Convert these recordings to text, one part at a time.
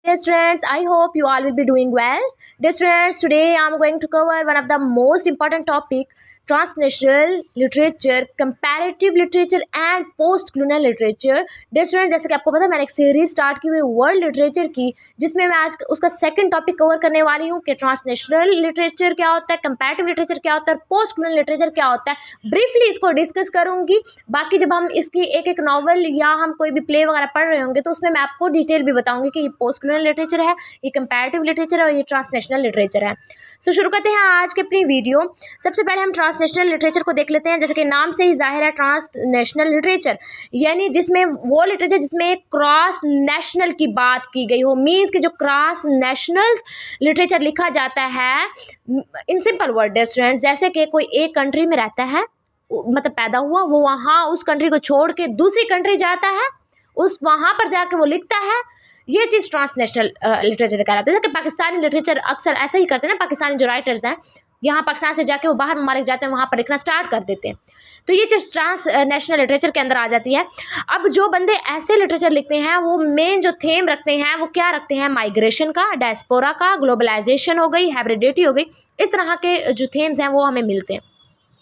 Dear students, I hope you all will be doing well. Dear students, today I am going to cover one of the most important topic, transnational literature, comparative literature and post colonial literature. Dear student, जैसे कि आपको पता है मैंने एक series start की हुई world literature की, जिसमें मैं आज उसका सेकंड टॉपिक कवर करने वाली हूँ कि ट्रांसनेशनल लिटरेचर क्या होता है, कंपैरेटिव लिटरेचर क्या होता है, पोस्ट कॉलोनियल लिटरेचर क्या होता है। ब्रीफली इसको डिस्कस करूँगी। बाकी जब हम इसकी एक एक नॉवल या हम कोई भी प्ले वगैरह पढ़ रहे होंगे तो उसमें मैं आपको डिटेल भी बताऊँगी कि ये पोस्ट कॉलोनियल लिटरेचर है, ये कंपैरेटिव लिटरेचर है और ये ट्रांसनेशनल लिटरेचर है। सो शुरू करते हैं आज की अपनी वीडियो। सबसे पहले हम ट्रांसनेशनल लिटरेचर को देख लेते हैं। जैसे कि नाम से ही जाहिर है, ट्रांसनेशनल लिटरेचर यानी जिसमें वो लिटरेचर जिसमें क्रॉस नेशनल की बात की गई हो, मीन्स कि जो क्रॉस नेशनल लिटरेचर लिखा जाता है इन सिंपल वर्ड स्टूडेंट्स, जैसे कि कोई एक कंट्री में रहता है, मतलब पैदा हुआ, वो वहाँ उस कंट्री को छोड़ के दूसरी कंट्री जाता है, उस वहाँ पर जाके वो लिखता है, ये चीज़ ट्रांसनेशनल लिटरेचर कहलाता है। जैसे कि पाकिस्तानी लिटरेचर अक्सर ऐसा ही करते हैं ना, पाकिस्तानी जो राइटर्स हैं यहाँ पाकिस्तान से जाके वो बाहर ममालिक जाते हैं, वहाँ पर लिखना स्टार्ट कर देते हैं, तो ये चीज़ ट्रांसनेशनल लिटरेचर के अंदर आ जाती है। अब जो बंदे ऐसे लिटरेचर लिखते हैं वो मेन जो थीम रखते हैं वो क्या रखते हैं, माइग्रेशन का, डायस्पोरा का, ग्लोबलाइजेशन हो गई, हाइब्रिडिटी हो गई, इस तरह के जो थीम्स हैं वो हमें मिलते हैं।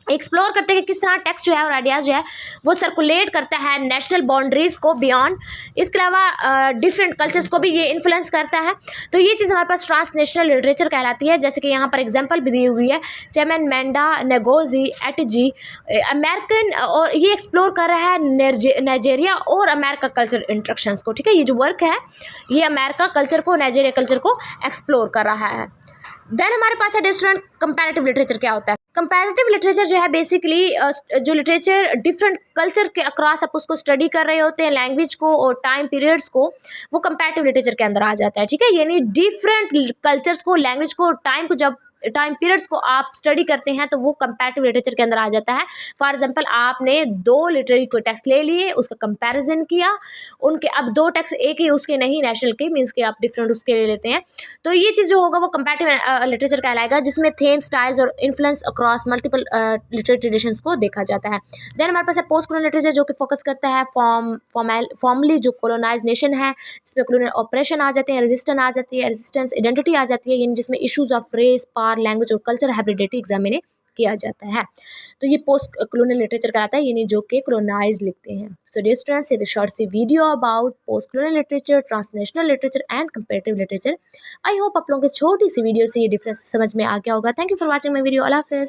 एक्सप्लोर करते हैं कि किस तरह टेक्स्ट जो है और आइडियाज़ जो है वो सर्कुलेट करता है नेशनल बाउंड्रीज़ को बियॉन्ड। इसके अलावा डिफरेंट कल्चर्स को भी ये इन्फ्लुएंस करता है। तो ये चीज़ हमारे पास ट्रांसनेशनल लिटरेचर कहलाती है। जैसे कि यहाँ पर एग्जांपल भी दी हुई है, चेमन मेंडा, नेगोजी, एटजी, अमेरिकन, और ये एक्सप्लोर कर रहा है नाइजेरिया और अमेरिका कल्चर इंट्रैक्शंस को। ठीक है, ये जो वर्क है ये अमेरिका कल्चर को, नाइजेरिया कल्चर को एक्सप्लोर कर रहा है। देन हमारे पास है डिफरेंट कंपैरेटिव लिटरेचर क्या होता है। कंपैरेटिव लिटरेचर जो है बेसिकली जो लिटरेचर डिफरेंट कल्चर के अक्रॉस आप उसको स्टडी कर रहे होते हैं, लैंग्वेज को और टाइम पीरियड्स को, वो कंपैरेटिव लिटरेचर के अंदर आ जाता है। ठीक है, यानी डिफरेंट कल्चर्स को, लैंग्वेज को, टाइम को, जब टाइम पीरियड्स को आप स्टडी करते हैं तो वो कंपैरेटिव लिटरेचर के अंदर आ जाता है। फॉर एग्जांपल, आपने दो लिटरेरी को टेक्स्ट ले लिए, उसका कंपैरिजन किया, उनके अब दो टेक्स्ट एक ही उसके नहीं नेशनल के, मीन्स के आप डिफरेंट उसके ले लेते हैं, तो ये चीज़ जो होगा वो कंपैरेटिव लिटरेचर कहलाएगा, जिसमें थीम, स्टाइल्स और influence across multiple literary traditions को देखा जाता है। देन हमारे पास है पोस्ट कॉलोनियल लिटरेचर, जो कि फोकस करता है फॉर्मली जो कॉलोनाइज नेशन है, जिसमें कॉलोनियल ऑपरेशन आ जाते हैं, रेजिस्टेंस आइडेंटिटी आ जाती है, यानी जिसमें इशूज ऑफ रेस, लैंग्वेज और कल्चर, हाइब्रिडिटी एग्जामिने किया जाता है। तो ये पोस्ट कॉलोनियल लिटरेचर कहलाता है, यानी जो कि कॉलोनाइज लिखते हैं। सो डियर स्टूडेंट्स, ये शॉर्ट सी video about post colonial literature, transnational literature and comparative literature. I hope आप लोगों को इस छोटी सी वीडियो से ये डिफरेंस समझ में आ गया होगा। Thank you for watching my video. अल्लाह हाफिज़।